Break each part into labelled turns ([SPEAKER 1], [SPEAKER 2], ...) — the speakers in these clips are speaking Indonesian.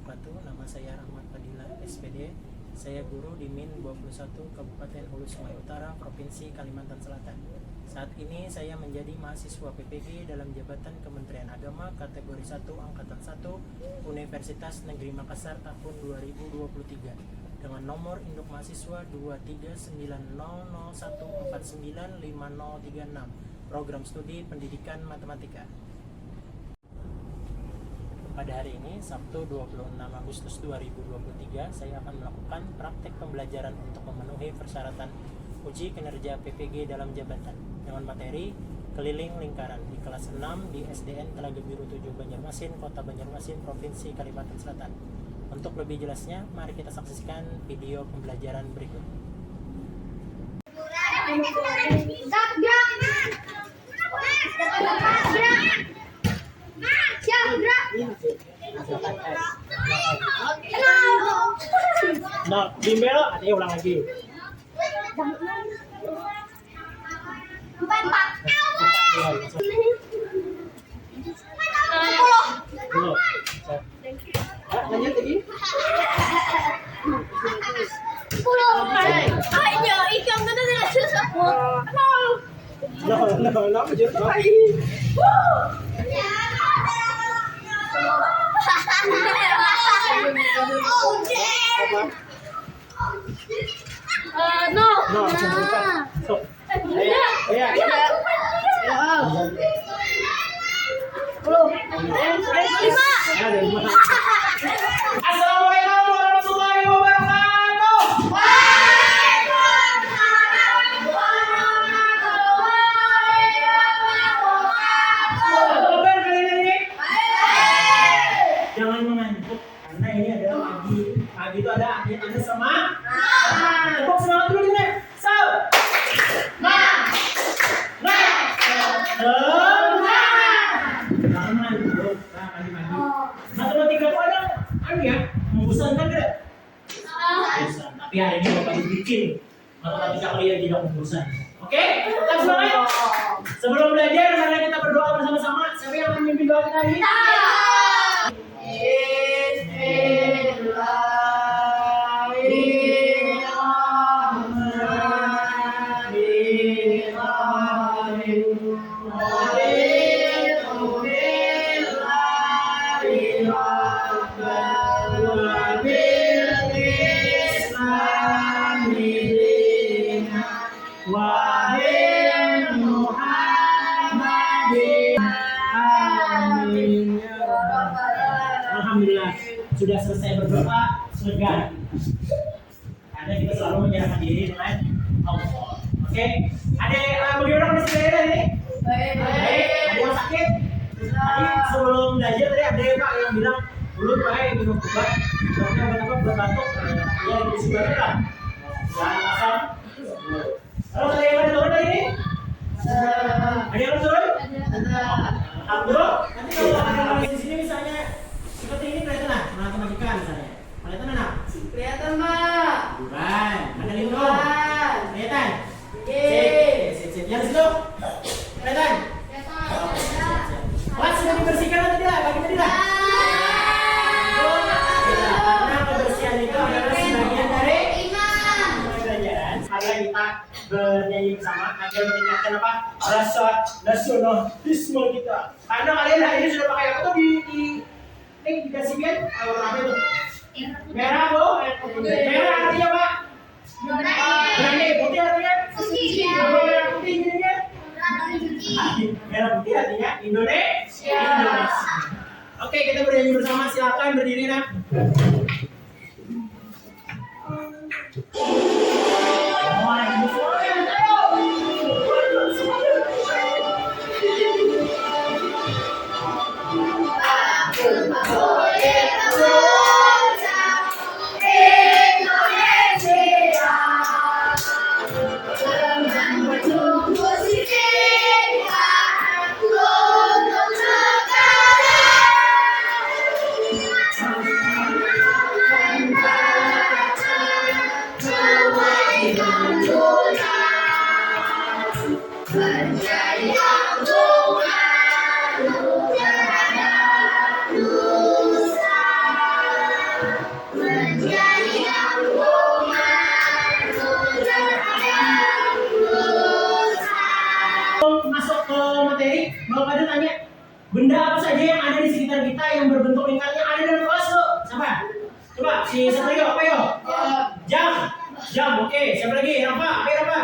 [SPEAKER 1] wabarakatuh. Nama saya Rahmat Fadila, SPD. Saya guru di MIN 21 Kabupaten Hulu Sungai Utara, Provinsi Kalimantan Selatan. Saat ini saya menjadi mahasiswa PPG dalam jabatan Kementerian Agama kategori 1 Angkatan 1 Universitas Negeri Makassar tahun 2023 dengan nomor induk mahasiswa 2390014955036, program studi pendidikan matematika. Pada hari ini, Sabtu 26 Agustus 2023, saya akan melakukan praktek pembelajaran untuk memenuhi persyaratan uji kinerja PPG dalam jabatan dengan materi keliling lingkaran di kelas 6 di SDN Telaga Biru 7 Banjarmasin, Kota Banjarmasin, Provinsi Kalimantan Selatan. Untuk lebih jelasnya, mari kita saksikan video pembelajaran berikut. Nah, bimbel, ada ulang lagi. Lanjut lagi. Assalamualaikum warahmatullahi wabarakatuh. Kabar kalian ini? Jangan mengantuk karena ini adalah pagi. Pagi itu ada sama. Tepuk semangat dulu nih. Matematika itu ada ya, membosankan tidak? Bosan. Tapi hari ini Bapak bikin matematika kalian tidak membosankan. Oke? Tetap semangat. Sebelum belajar, mari kita berdoa bersama-sama. Siapa yang akan memimpin doa kita ini? Alhamdulillah sudah selesai berdoa, lega. Karena kita selalu menyerahkan diri dengan Allah. Oke, ada bagaimana kondisi kalian ini? Baik. Ada yang sakit? Tadi sebelum belajar tadi ada Pak yang bilang belum baik minum obat. Obatnya apa buat batuk? Ya diisi batuk lah. Jangan asam. Terus ada yang turun tadi ini? Ada yang turun? Alhamdulillah. Nanti kalau ada di sini misalnya seperti ini kelihatan lah, matematika misalnya. Kelihatan anak?
[SPEAKER 2] Kelihatan, Mbak.
[SPEAKER 1] Bukan. Ada lindung. Kelihatan? Sip. Yang situ? Kelihatan? Kelas sudah dibersihkan atau tidak? Bagi tadi lah. Karena kebersihan itu adalah sebagian dari pembelajaran. Mari kita bernyanyi bersama agar meningkatkan apa? Rasa nasionalisme kita. Karena kalian hari ini sudah pakai apa tuh di dikasih biar warna apa itu? Merah bu, merah artinya apa? Berani, putih artinya? Merah putih jadinya? Merah putih artinya Indonesia. Oke, kita bernyanyi bersama, silakan berdiri nak. Jam, oke. Siapa lagi? Rafa, ayo Rafa.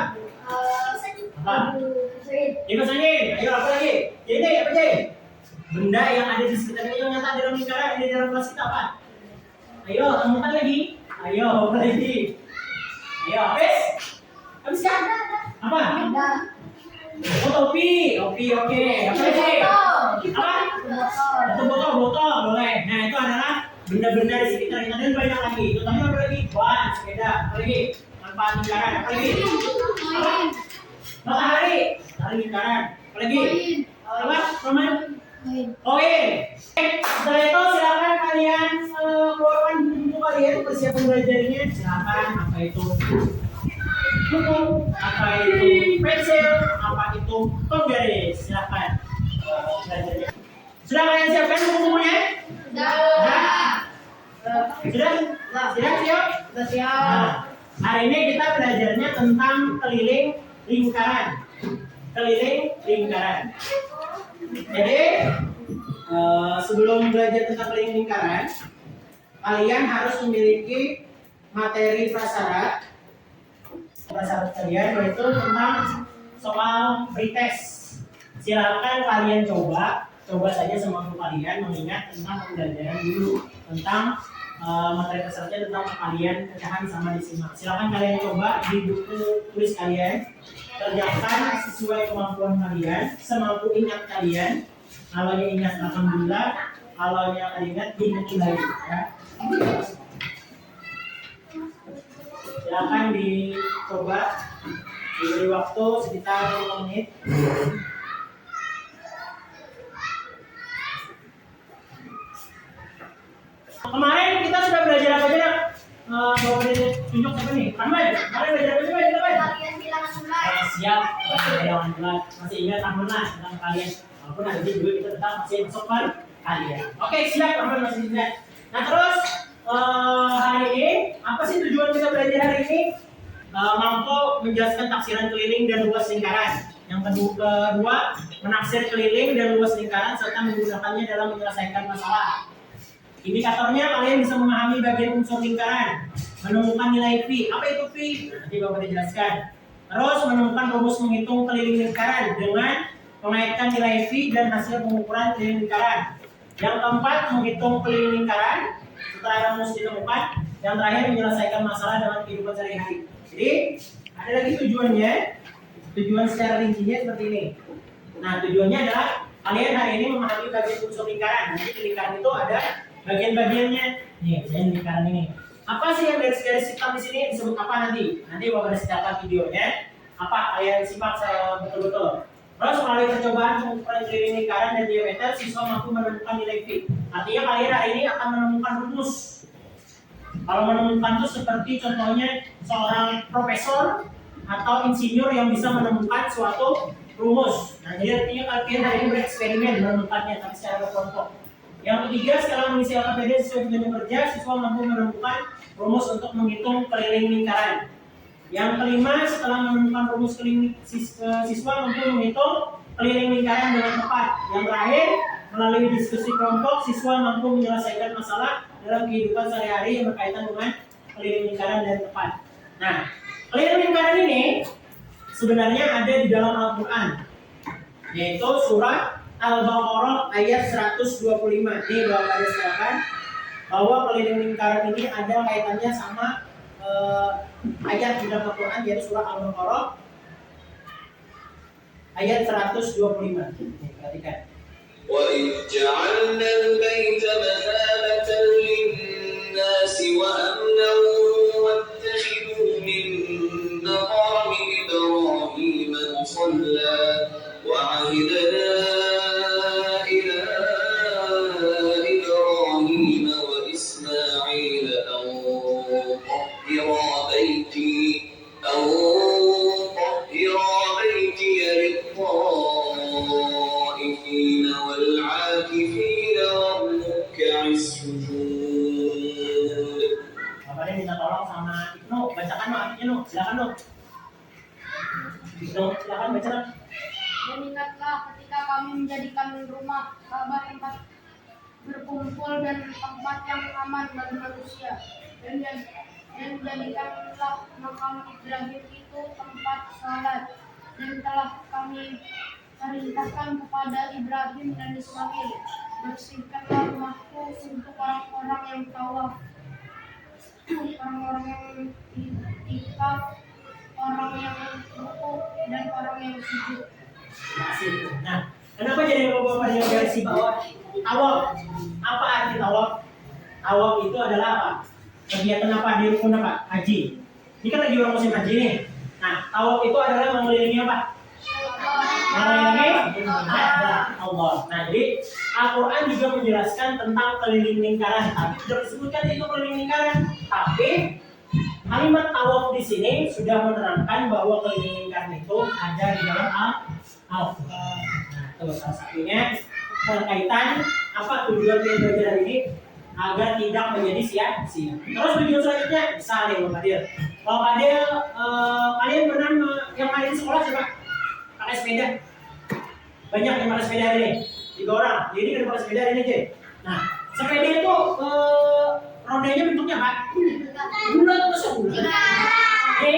[SPEAKER 1] Apa? Kipas angin. Ayo apa lagi? Ini apa sih? Benda yang ada di sekitar kita yang nyata dalam lingkaran ini dalam kelas kita apa? Ayo, temukan lagi. Ayo, apa lagi? Ayo, habis? Habis kan? Apa? Oh, topi. Topi, oke. Apa lagi? Apa? Botol, boleh. Nah, itu adalah benda-benda di sekitar kita dan banyak lagi. Contohnya apa lagi? Ban, sepeda, apa lagi? Manfaat lingkaran, apa lagi? Apa? Matahari, matahari lingkaran, apa lagi? Apa? Roman? Koin. Setelah itu silakan kalian keluarkan buku kalian persiapan belajarnya. Silakan, apa itu buku, apa itu pensil, apa itu penggaris. Silakan belajarnya. Sudah kalian siapkan buku-bukunya? Sudah? Siap? Siap. Hari ini kita belajarnya tentang keliling lingkaran. Jadi sebelum belajar tentang keliling lingkaran, kalian harus memiliki materi prasyarat kalian, yaitu tentang soal pretest. Silakan kalian coba saja semampu kalian, mengingat tentang pembelajaran dulu tentang materi prasyaratnya tentang kalian pecahan sama disimal. Silakan kalian coba di buku tulis kalian, kerjakan sesuai kemampuan kalian, semampu ingat kalian. Kalau ingat alhamdulillah, kalau yang ingat lagi ya. Silakan dicoba, diberi waktu sekitar 5 menit. Kemarin kita sudah belajar apa aja? Mau tunjuk apa nih? Kemarin belajar apa aja?
[SPEAKER 2] Kalian bilangan bulat.
[SPEAKER 1] Siap, bilangan bulat. Masih ingat lah tentang kalian. Walaupun nanti juga kita tetap masih masuk kalian. Oke, siap, masih ingat. Nah terus hari ini apa sih tujuan kita belajar hari ini? Mampu menjelaskan taksiran keliling dan luas lingkaran. Yang kedua, menaksir keliling dan luas lingkaran serta menggunakannya dalam menyelesaikan masalah. Indikatornya kalian bisa memahami bagian unsur lingkaran, menemukan nilai Pi. Apa itu Pi? Nanti Bapak dijelaskan. Terus menemukan rumus menghitung keliling lingkaran dengan mengaitkan nilai Pi dan hasil pengukuran keliling lingkaran. Yang keempat, menghitung keliling lingkaran setelah rumus ditemukan. Yang terakhir, menyelesaikan masalah dalam kehidupan sehari-hari. Jadi ada lagi tujuannya. Tujuan secara rincinya seperti ini. Nah, tujuannya adalah kalian hari ini memahami bagian unsur lingkaran. Nanti lingkaran itu ada bagian-bagiannya. Nih, misalnya lingkaran ini. Apa sih yang garis-garis hitam di sini disebut apa nanti? Nanti Bapak ada setelkan videonya. Apa? Kalian simak betul-betul. Terus melalui percobaan pengukuran keliling lingkaran dan diameter, siswa mampu menemukan nilai Pi. Artinya kalian hari ini akan menemukan rumus. Kalau menemukan itu seperti contohnya seorang profesor atau insinyur yang bisa menemukan suatu rumus. Nah, jadi artinya kalian hari ini bereksperimen menemukannya, tapi secara berkelompok. Yang ketiga, setelah mengisi LKPD sesuai tujuan kerja, siswa mampu menemukan rumus untuk menghitung keliling lingkaran. Yang kelima, setelah menemukan rumus keliling, siswa mampu menghitung keliling lingkaran dengan tepat. Yang terakhir, melalui diskusi kelompok, siswa mampu menyelesaikan masalah dalam kehidupan sehari-hari yang berkaitan dengan keliling lingkaran dan tepat. Nah, keliling lingkaran ini sebenarnya ada di dalam Al-Quran, yaitu surat Al-Baqarah ayat 125. Ini Bapak ada silakan bahwa keliling lingkaran ini ada kaitannya sama ayat di dalam Al-Quran, yaitu surat Al-Baqarah ayat 125. Perhatikan.
[SPEAKER 3] وَإِذْ جَعَلْنَا الْبَيْتَ مَثَابَةً لِلنَّاسِ وَأَمْنًا وَاتَّخِذُوا مِن مَّقَامِ إِبْرَاهِيمَ مُصَلًّى وَعَهِدْنَا إِلَىٰ إِبْرَاهِيمَ وَإِسْمَاعِيلَ أَن طَهِّرَا بَيْتِيَ لِلطَّائِفِينَ وَالْعَاكِفِينَ وَالرُّكَّعِ السُّجُودِ.
[SPEAKER 1] Bapak ini minta tolong sama Ibnu, bacakan no artinya no, silakan no. Ibnu, silakan baca.
[SPEAKER 2] Dan ingatlah ketika kami menjadikan rumah Ka'bah tempat berkumpul dan tempat yang aman bagi manusia. Dan jadikanlah makam Ibrahim itu tempat salat. Dan telah kami perintahkan kepada Ibrahim dan Ismail, bersihkanlah rumahku untuk orang-orang yang tawaf, orang-orang yang itikaf, orang yang rukuk, dan orang yang sujud.
[SPEAKER 1] Nah, kenapa jadi bapak-bapak yang garis bawah? Tawaf. Apa arti tawaf? Tawaf itu adalah apa? Kegiatan apa di rukun apa? Haji. Ini kan lagi orang musim haji nih. Nah, tawaf itu adalah mengelilingi apa? Mengelilingi Allah. Nah, jadi Al-Quran juga menjelaskan tentang keliling lingkaran. Tapi sudah disebutkan itu keliling lingkaran. Tapi kalimat tawaf di sini sudah menerangkan bahwa keliling lingkaran itu ada di dalam Al-Quran. Nah, itu salah satunya berkaitan apa tujuan kita belajar hari ini agar tidak menjadi sia-sia. Terus tujuan selanjutnya misalnya Bapak Fadil. Kalau Fadil kalian pernah yang lain sekolah coba pakai sepeda. Banyak yang pakai sepeda hari ini. 3 orang. Jadi kan pakai sepeda hari ini aja. Nah, sepeda itu rodanya bentuknya apa? Bulat atau bulat? Oke.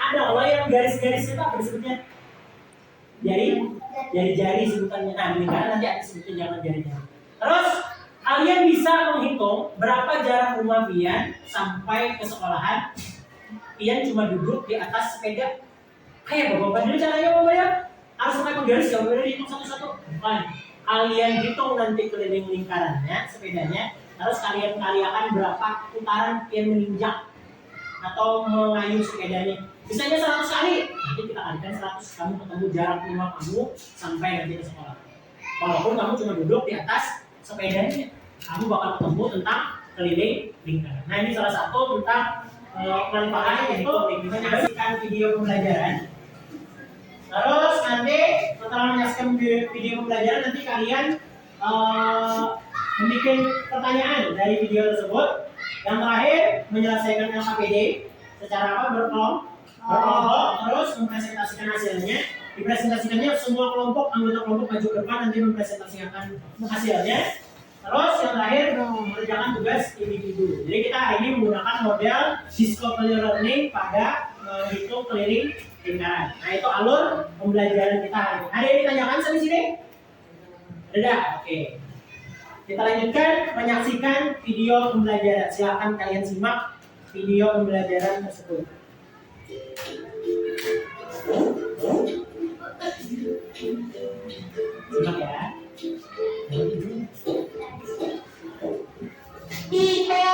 [SPEAKER 1] Ada Allah yang garis-garis itu apa disebutnya? Jari-jari sebutannya. Nah, ini kan nanti ada sebutin jangan jari-jari. Terus kalian bisa menghitung berapa jarak rumah Pian sampai ke sekolahan. Pian cuma duduk di atas sepeda. Kayak bapak dulu caranya bapak ya. Harus sampai ke garis ya, boleh dihitung satu-satu. Nah, kalian hitung nanti keliling lingkarannya, sepedanya. Terus kalian kaliakan berapa putaran Pian menginjak atau mengayuh sepedanya. Misalnya 100 kali, nanti kita kalikan 100, kamu ketemu jarak rumah kamu sampai nanti ke sekolah. Walaupun kamu cuma duduk di atas sepedanya, kamu bakal ketemu tentang keliling lingkaran. Nah, ini salah satu tentang manfaatnya yaitu menyaksikan video pembelajaran. Terus nanti setelah menyaksikan video pembelajaran nanti kalian membuat pertanyaan dari video tersebut. Yang terakhir menyelesaikan LKPD secara apa berkelompok, terus mempresentasikan hasilnya. Dipresentasikannya semua kelompok, anggota kelompok maju ke depan nanti mempresentasikan hasilnya. Terus yang terakhir mengerjakan tugas individu. Jadi kita hari ini menggunakan model discovery learning pada menghitung keliling lingkaran. Nah, itu alur pembelajaran kita hari ini. Ada yang ditanyakan sampai sini? Ada? Oke. Kita lanjutkan menyaksikan video pembelajaran. Silakan kalian simak video pembelajaran tersebut. Simak ya.
[SPEAKER 4] Pipa.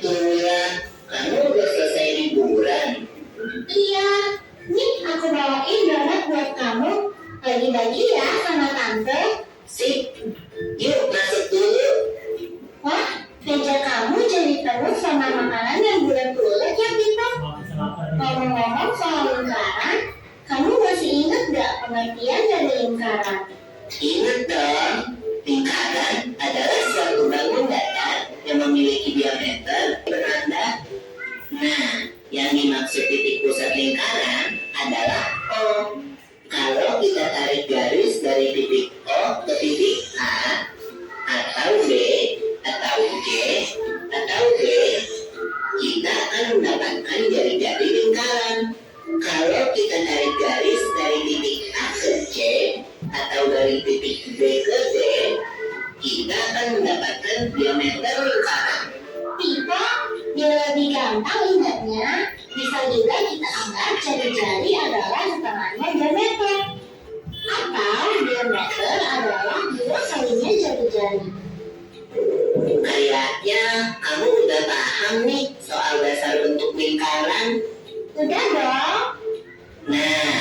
[SPEAKER 4] Tuhan, kamu udah selesai liburan? Iya, nih aku bawain donat buat kamu. Bagi-bagi ya sama tante. Sip, yuk masuk dulu. Wah, meja kamu jadi penuh sama makanan yang bulat-bulat ya, Pipa. Ngomong-ngomong soal lingkaran, kamu masih ingat gak pengertian dari lingkaran? Ingat dong, lingkaran adalah suatu bangun datar yang memiliki diameter beranda. Nah, yang dimaksud titik pusat lingkaran adalah O. Kalau kita tarik garis dari titik O ke titik A, atau B, atau G, atau D, kita akan mendapatkan jari-jari lingkaran. Kalau kita tarik garis dari titik A ke C, atau dari titik B ke D, kita akan mendapatkan diameter lingkaran. Pipa, biar lebih gampang ingatnya, bisa juga kita anggap jari-jari adalah setengahnya diameter. Atau diameter adalah 2 kalinya jari-jari. Kayaknya kamu udah paham nih soal dasar bentuk lingkaran. Udah dong. Nah,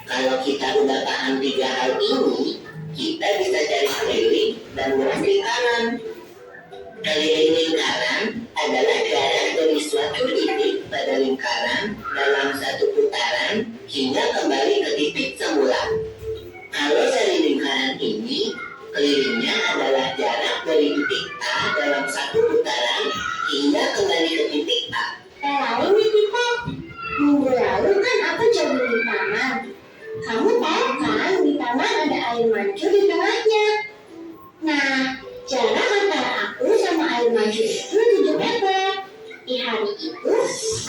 [SPEAKER 4] kalau kita udah paham 3 hal ini, kita bisa cari keliling dan luas lingkaran. Keliling lingkaran adalah jarak dari suatu titik pada lingkaran dalam satu putaran hingga kembali ke titik semula. Kalau dari lingkaran ini, kelilingnya adalah jarak dari titik A dalam satu putaran hingga kembali ke titik A. Lalu nih Pipa, minggu lalu kan aku jadi di taman. Kamu tahu kan di taman ada air mancur di tengahnya. Nah, jarak antara aku sama air mancur itu itu,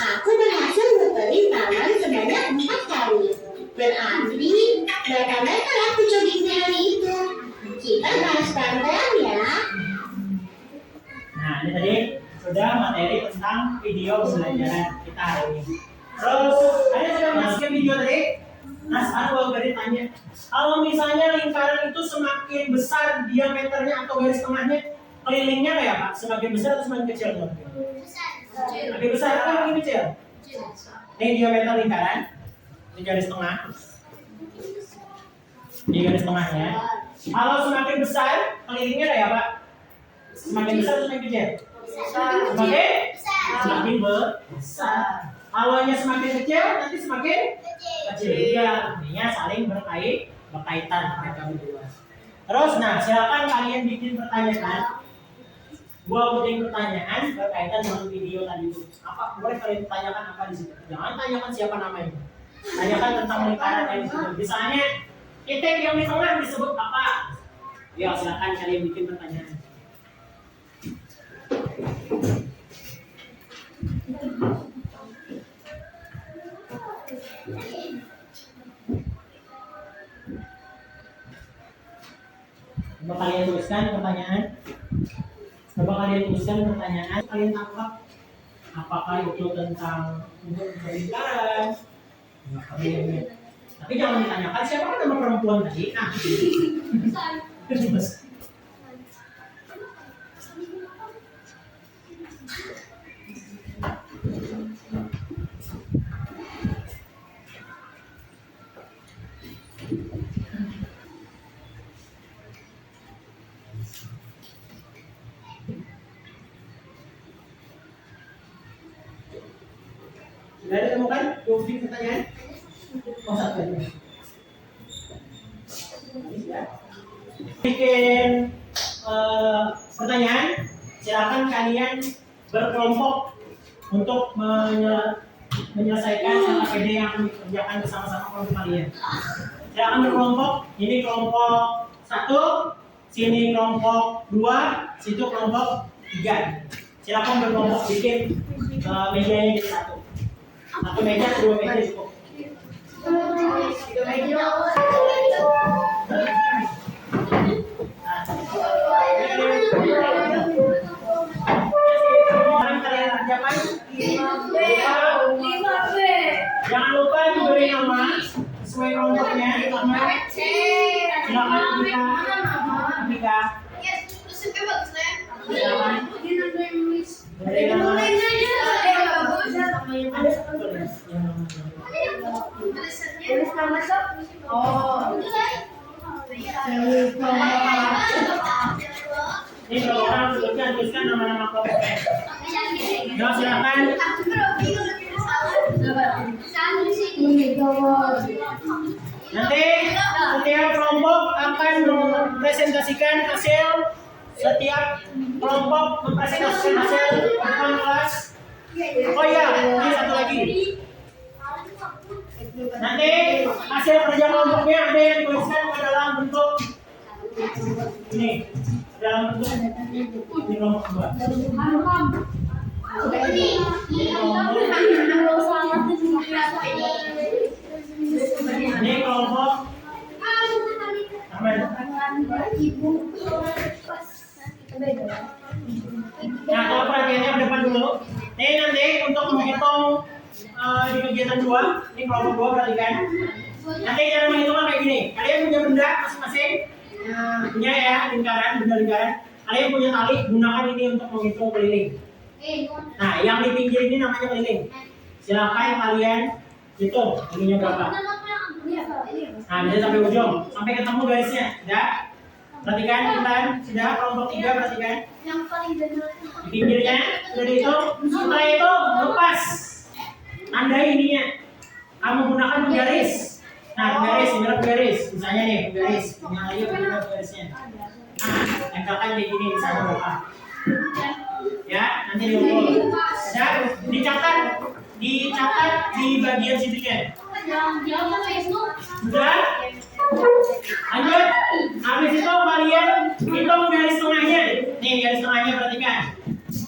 [SPEAKER 4] aku berhasil muterin taman sebanyak 4 kali. Berarti berapa meter aku jogging di hari itu? Kita bahas pelan-pelan ya.
[SPEAKER 1] Nah, ini tadi sudah materi tentang video pembelajaran kita hari ini. Terus, ada sudah masuk ke video tadi? Nah, sekarang kalau dari tanya, kalau misalnya lingkaran itu semakin besar diameternya atau garis tengahnya, kelilingnya kayak apa? Semakin besar atau semakin kecil? Semakin besar atau semakin kecil? Ini diameter lingkaran, ini garis tengah. Ini garis tengahnya. Kalau semakin besar, kelilingnya kayak apa? Semakin besar atau semakin kecil? Semakin besar. Awalnya semakin kecil, nanti semakin kecil. Ya, artinya saling berkaitan mereka berdua. Terus, nah silakan kalian bikin pertanyaan. Gua bikin pertanyaan berkaitan dengan video tadi itu. Apa boleh kalian tanyakan apa di situ? Jangan tanyakan siapa namanya. Tanyakan tentang lingkaran yang disebut. Misalnya titik yang di tengah disebut apa? Ya, silakan kalian bikin pertanyaan. Coba kalian tuliskan pertanyaan. Kalian tangkap apakah itu tentang lingkaran? Tapi jangan ditanyakan siapa nama perempuan tadi. Nah, sudah ditemukan? Bikin pertanyaan? Oh, satu lagi. Bikin pertanyaan, silakan kalian berkelompok untuk menyelesaikan LKPD yang dikerjakan bersama-sama kelompok kalian. Silakan berkelompok. Ini kelompok 1, sini kelompok 2, situ kelompok 3. Silakan berkelompok bikin mejanya jadi satu. Satu meja, 2 meja cukup. Kalian kerjakan 5B. Jangan lupa diberi nama sesuai kelompoknya. Silakan Amika. Silakan. Beri nama. Ini kalau orang tuliskan nama-nama kelompoknya. Nah, silakan. Nanti setiap kelompok akan mempresentasikan hasil. Setiap kelompok mempresentasikan hasil depan kelas. Oh iya, ini satu lagi. Nanti hasil kerja kelompoknya ada yang dituliskan ke dalam bentuk ini, dalam bentuk ini kelompok 2. Ini kelompok aman. Nah, kalau perhatiannya ke depan dulu. Ini nanti untuk menghitung di kegiatan 2, ini kelompok 2 perhatikan. Nanti cara menghitungnya kayak gini. Kalian punya benda masing-masing. Punya ya lingkaran, benda lingkaran. Kalian punya tali, gunakan ini untuk menghitung keliling. Nah, yang di pinggir ini namanya keliling. Silakan kalian hitung ininya berapa. Nah, bisa sampai ujung, sampai ketemu garisnya. Sudah? Perhatikan Intan, sudah kelompok 3 perhatikan. Di pinggirnya sudah dihitung. Setelah itu lepas. Tandai ininya. Kamu gunakan penggaris. Nah, penggaris, ini adalah penggaris. Misalnya nih, penggaris. Ini lagi penggarisnya. Nah, tempelkan kayak gini di sana berapa. Ya, nanti diukur. Ya, dicatat di bagian situnya. Sudah? Lanjut. Habis itu kalian hitung garis tengahnya. Nih garis tengahnya perhatikan.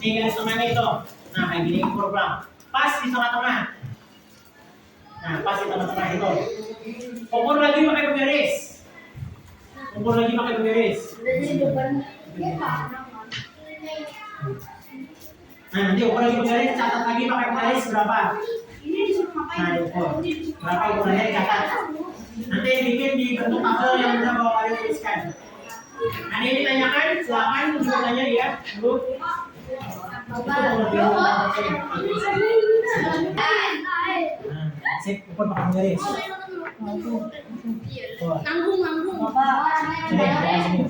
[SPEAKER 1] Nih garis tengahnya itu. Nah, kayak gini program. Pas di tengah-tengah. Nah, pas di tengah-tengah itu. Ukur lagi pakai pembaris. Ukur lagi pakai pembaris. Nah, nanti ukur lagi pembaris, catat lagi pakai pembaris berapa. Nah, diukur. Berapa ukurannya dicatat. Nanti bikin di bentuk tabel yang udah bawa kalian tuliskan. Nah, ini ditanyakan, silakan juga tanya dia dulu. Sip, ukur pakai pembaris.
[SPEAKER 2] Nanggung.
[SPEAKER 1] Sini, sini.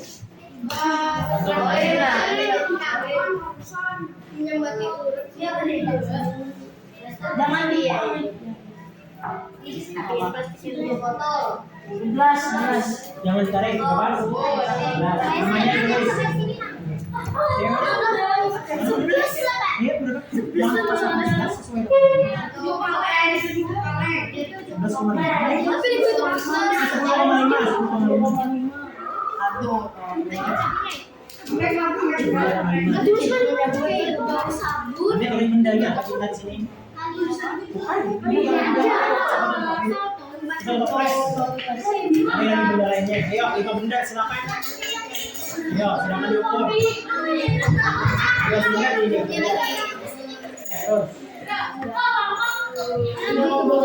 [SPEAKER 2] Jangan dia. Gelas.
[SPEAKER 1] Jangan ditarik, Bapak. Nah, namanya tulis. Iya, benar. Jangan pasang gelas sesuai. Nanti tulis bendanya, kasih di sini. Kita udah press. Ini lagi benda lainnya. Ayo, 5 benda silakan. Ayo, silakan diukur. 5 benda di ini. Terus. Silakan diukur.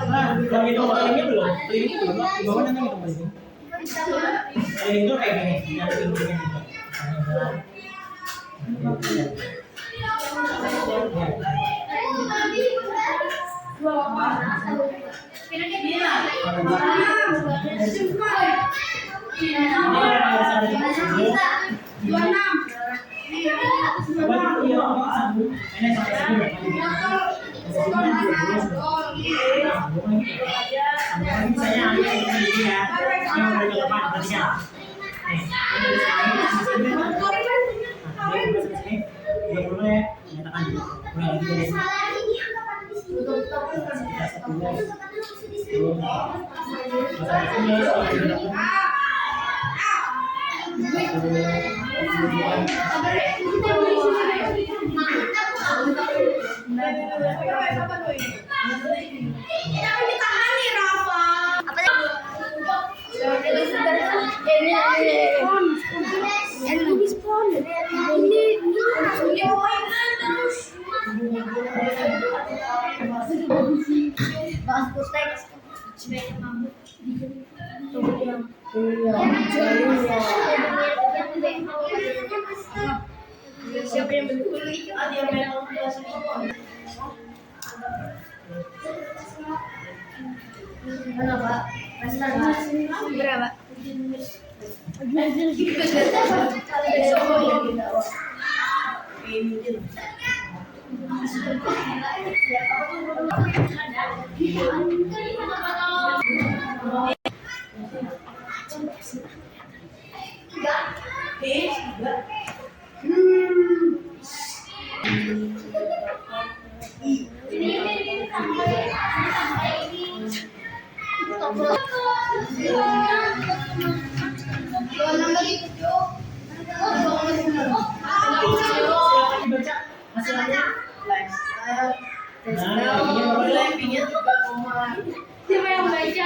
[SPEAKER 1] Nah, yang itu kelilingnya belum. Kelilingnya belum. Di bawah nanti hitung keliling. Keliling itu kayak gini. Yang kelilingnya gitu.
[SPEAKER 2] Siapa yang mendukung itu? Ada yang berapa? Berapa? Siapa yang baca?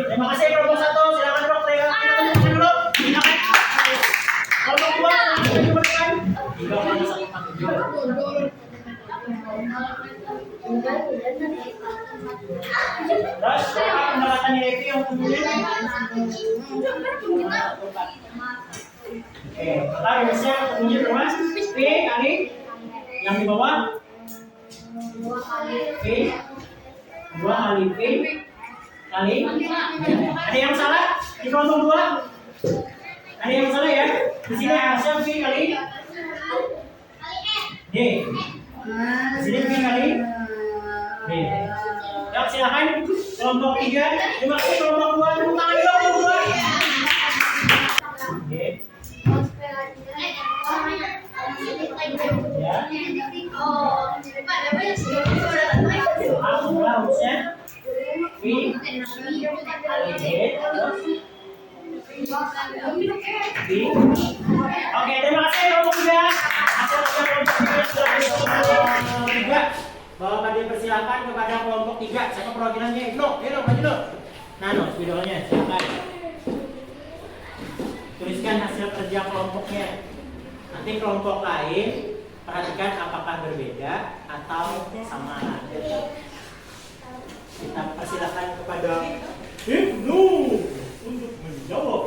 [SPEAKER 1] Terima kasih kelompok 1, silakan dok. Dulu. Kelompok 2, terus pendapatan nilai yang kemudian Oke, maka rumusnya ketemunya berapa? P kali yang di bawah P 2 kali P kali. Ada yang salah di kelompok 2? Ada yang salah ya? Di sini hasil P kali D. Di sini P kali D. Ya, silakan kelompok 3. Terima kasih kelompok 2. Tepuk tangan kelompok 2. Oke. Ya. Aku harusnya P kali D terus P. Oke, terima kasih kelompok 3. Hasil kelompok 3. Bapak Kadin persilakan kepada kelompok 3. Siapa perwakilannya? Ibnu, maju dulu. Nah, videonya silakan. Tuliskan hasil kerja kelompoknya. Nanti kelompok lain perhatikan apakah berbeda atau sama. Kita persilakan kepada Ibnu untuk menjawab.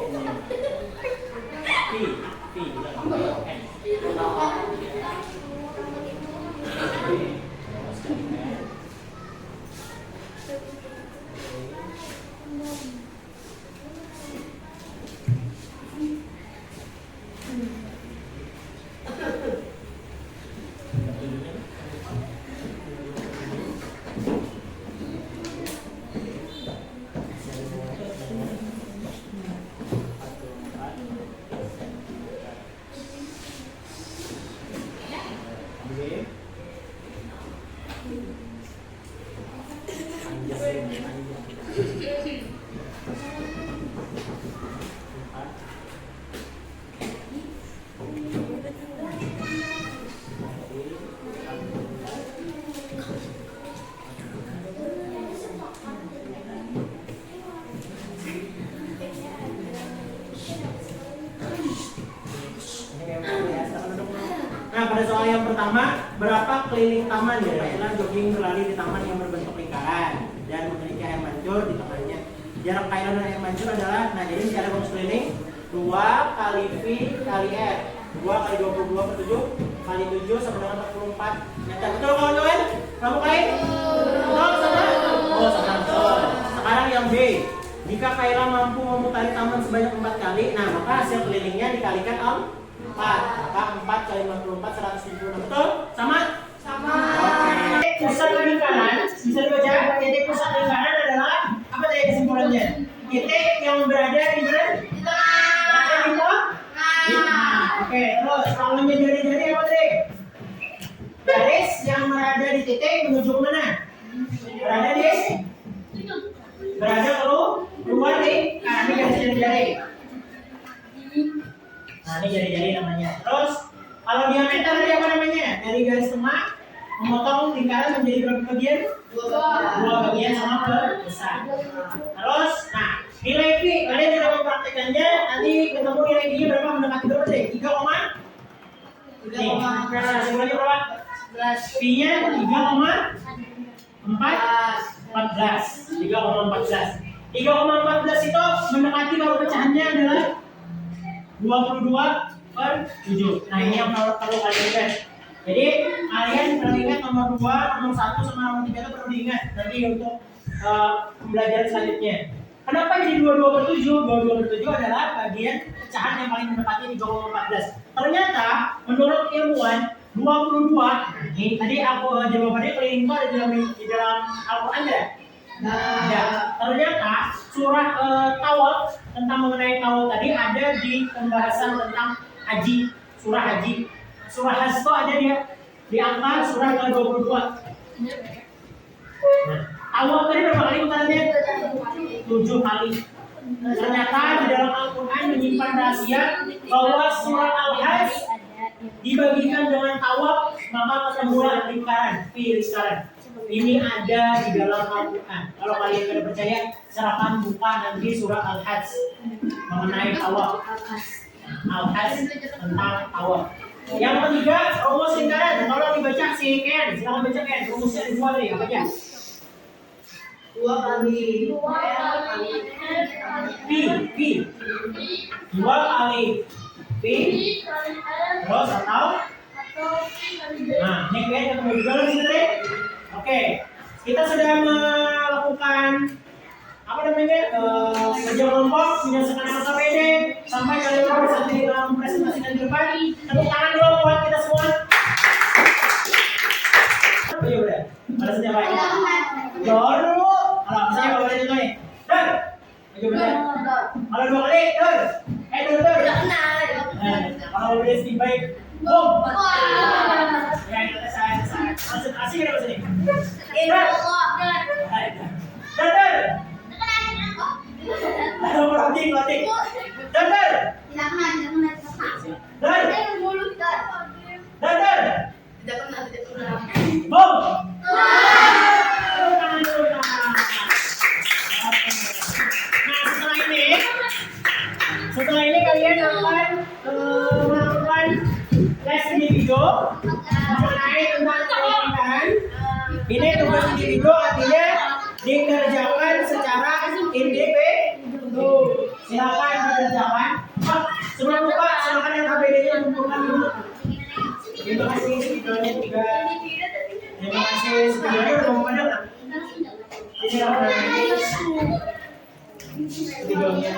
[SPEAKER 1] Nah, pada soal yang pertama, berapa keliling taman ya? Adalah jogging berlari di taman yang berbentuk lingkaran dan memiliki air mancur di tengahnya. Jarak Kailan dan air mancur adalah, nah jadi cara bonus keliling 2 kali V kali R. 2 kali 22 per 7 kali 7 sama dengan 44 meter. Betul kawan-kawan? Kelompok lain? Betul sama? Oh, sama betul. Sekarang yang B. Jika Kaila mampu memutari taman sebanyak 4 kali, nah maka hasil kelilingnya dikalikan 4. Maka 4 kali 54 176. Betul? Sama? Sama. Oke. Pusat lingkaran bisa dibaca. Titik pusat lingkaran adalah apa tadi kesimpulannya? Titik yang berada di mana? Di tengah. Berada di tengah? Oke, terus lawannya jari-jari apa tadi? Garis yang berada di titik menuju ke mana? Berada keluar nih. Nah, ini garis jari-jari. Nah, ini jari-jari namanya. Terus kalau diameter tadi apa namanya? Dari garis tengah memotong lingkaran menjadi berapa bagian? Dua bagian sama besar. Terus, nah nilai V kalian tidak mempraktekannya, nanti ketemu nilai V berapa mendekati berapa sih? 3,4. Hasilnya berapa? V-nya 3,14. 3,14 itu mendekati kalau pecahannya adalah 22/7. Nah, ini yang perlu kalian ingat. Jadi kalian perlu ingat nomor 2, nomor 1 sama nomor 3 itu perlu diingat nanti untuk pembelajaran selanjutnya. Kenapa jadi 22/7? 22/7 adalah bagian pecahan yang paling mendekati 3,14. Ternyata menurut ilmuwan 22 ini tadi aku jawabannya keliling itu ada di dalam Al-Qur'an ya? Ya, ternyata surah Tawaf tentang mengenai Tawaf tadi ada di pembahasan tentang haji, surah haji. Surah Hajj itu ada di angka surah ke-22. Nah, Tawaf tadi berapa kali putarannya? 7 kali. Ternyata di dalam Al-Qur'an menyimpan rahasia bahwa surah Al-Hajj dibagikan dengan tawaf maka ketemulah lingkaran, lingkaran. Ini ada di dalam Al-Quran. Kalau kalian tidak percaya, silakan buka nanti surah Al-Hajj mengenai tawaf. Al-Hajj tentang tawaf. Yang ketiga, rumus lingkaran. Kalau dibaca si Ken, silakan baca Ken. Rumusnya di dua nih, apa aja?
[SPEAKER 2] 2 kali
[SPEAKER 1] Pi. 2 kali P. Terus atau? Nah, ini P ketemu juga loh di sini tadi. Oke, kita sudah melakukan apa namanya kerja kelompok menyelesaikan LKPD sampai kalian bisa di dalam presentasikan di depan. Tepuk tangan dulu buat kita semua. Oh iya udah, ada sejak baik. Dor dulu. Kalau misalnya bawa dari nih, dor. Ayo bener. Kalau 2 kali, dor. Dor. Kalau udah sedikit baik, boom. Ya kita selesai. Konsentrasi kita di sini. Dor. Ayo berhenti. Dor. Boom. Setelah ini kalian akan melakukan tes individu mengenai tentang kelengkapan. Ini tugas individu artinya dikerjakan secara individu. Silakan dikerjakan. Sebelum buka, silakan yang KBD-nya kumpulkan dulu. Terima kasih videonya juga. Terima kasih videonya udah mau pada nggak? Ini videonya.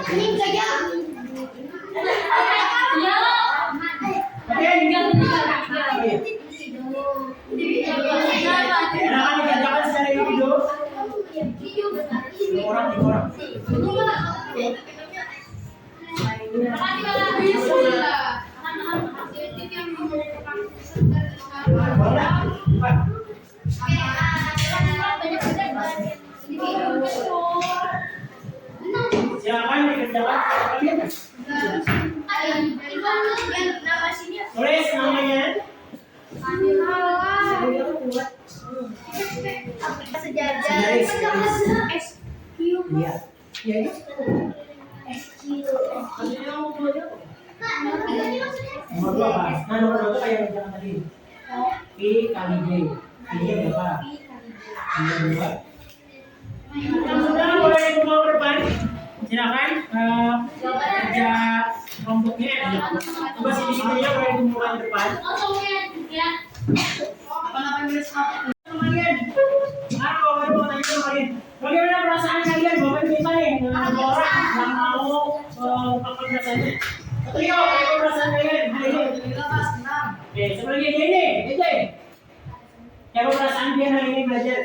[SPEAKER 1] Silakan dikerjakan secara individu. 2 orang. Silakan dikerjakan. Tulis namanya. Sejaris. Iya. Iya. Nomor 2 apa? Nah, nomor 2 itu kayak yang jangan tadi. P kali G. P-nya berapa? P-nya 2. Yang sudah boleh dibawa ke depan. Silakan kerja kelompoknya. Tugas individunya boleh dibawa ke depan. Kalian, aku baru mau tanya sama kalian. Bagaimana perasaan kalian bawa kita nih? Orang yang mau apa perasaannya? Trio, bagaimana perasaan kalian hari ini? Oke, sebenarnya ini. Siapa perasaan dia hari ini belajar?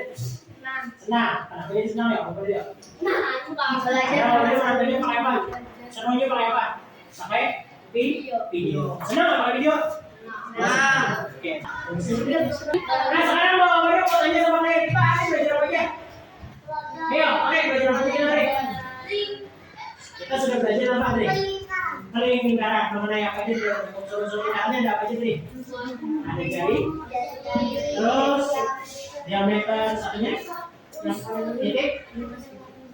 [SPEAKER 1] Senang. Kenapa jadi senang ya? Apa dia? Belajarnya pakai apa? Senangnya pakai apa? Pakai video. Senang nggak pakai video? Nah, oke. Nah sekarang baru mau tanya sama kalian, kita belajar apa aja? Ayo, oke belajar apa aja hari? Kita sudah belajar apa tadi? Keliling lingkaran mengenai apa aja? Unsur-unsur lingkarannya ada apa aja tadi? Ada jari, terus diameter satunya,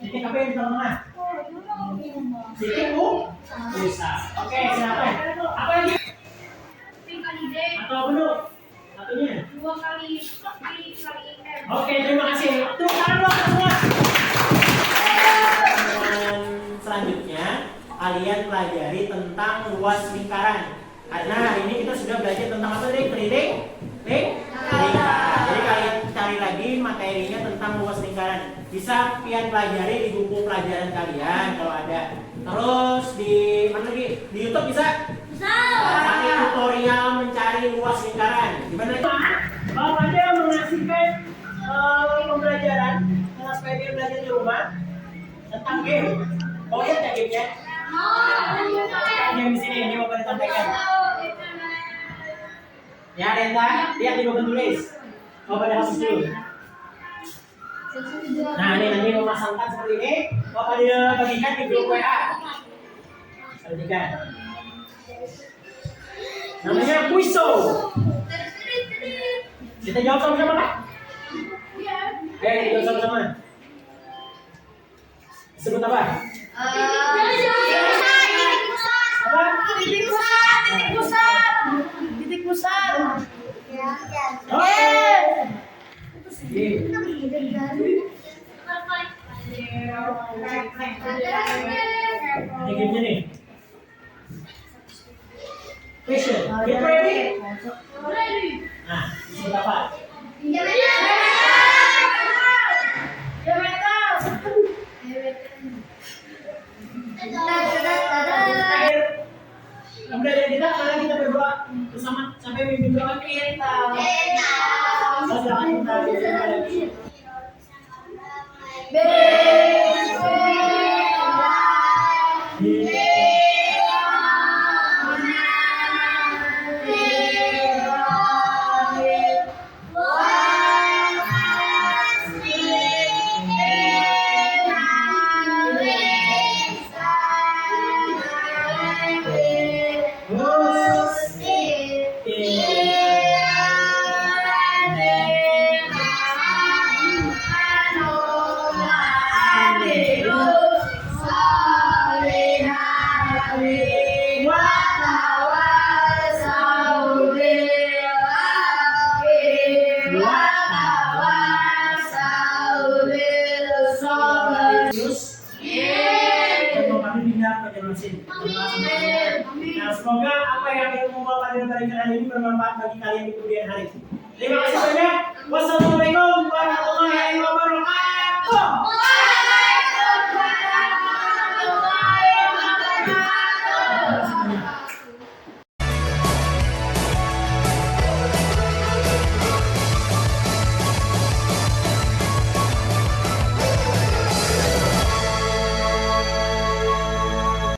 [SPEAKER 1] titik apa yang di tengah? Titik pusat. Oke, silakan. Apa lagi? Atau benuk? Satunya?
[SPEAKER 2] 2 kali M.
[SPEAKER 1] Oke, terima kasih. Tuh, sekarang dulu semua. Dan selanjutnya, kalian pelajari tentang luas lingkaran. Karena hari ini kita sudah belajar tentang apa tadi? Keliling lingkaran. Jadi kalian cari lagi materinya tentang luas lingkaran. Bisa kalian pelajari di buku pelajaran kalian kalau ada. Terus di mana lagi? Di YouTube bisa? Pakai tutorial mencari luas lingkaran. Gimana? Kalau ada mengasihkan pembelajaran supaya dia belajar di rumah tentang game. Mau lihat ya gamenya? Yang di sini ini mau pada sampaikan. Ya, Renta, lihat di papan tulis. Mau pada hapus dulu. Nah, ini nanti memasangkan seperti ini. Mau pada bagikan di grup WA. Bagikan. Namanya Puiso. Kita jawab sama-sama kan? Kita jawab sama-sama. Sebut apa? Titik pusat. Ini gamenya nih. Get ready. Nah, disuruh apa? Terakhir. Kemudian yang kita, mari kita berdoa bersama sampai mimpi doa kita. Nah, semoga apa yang ilmu Bapak dan dari kalian ini bermanfaat bagi kalian di kemudian hari. Terima kasih banyak. Wassalamualaikum warahmatullahi wabarakatuh.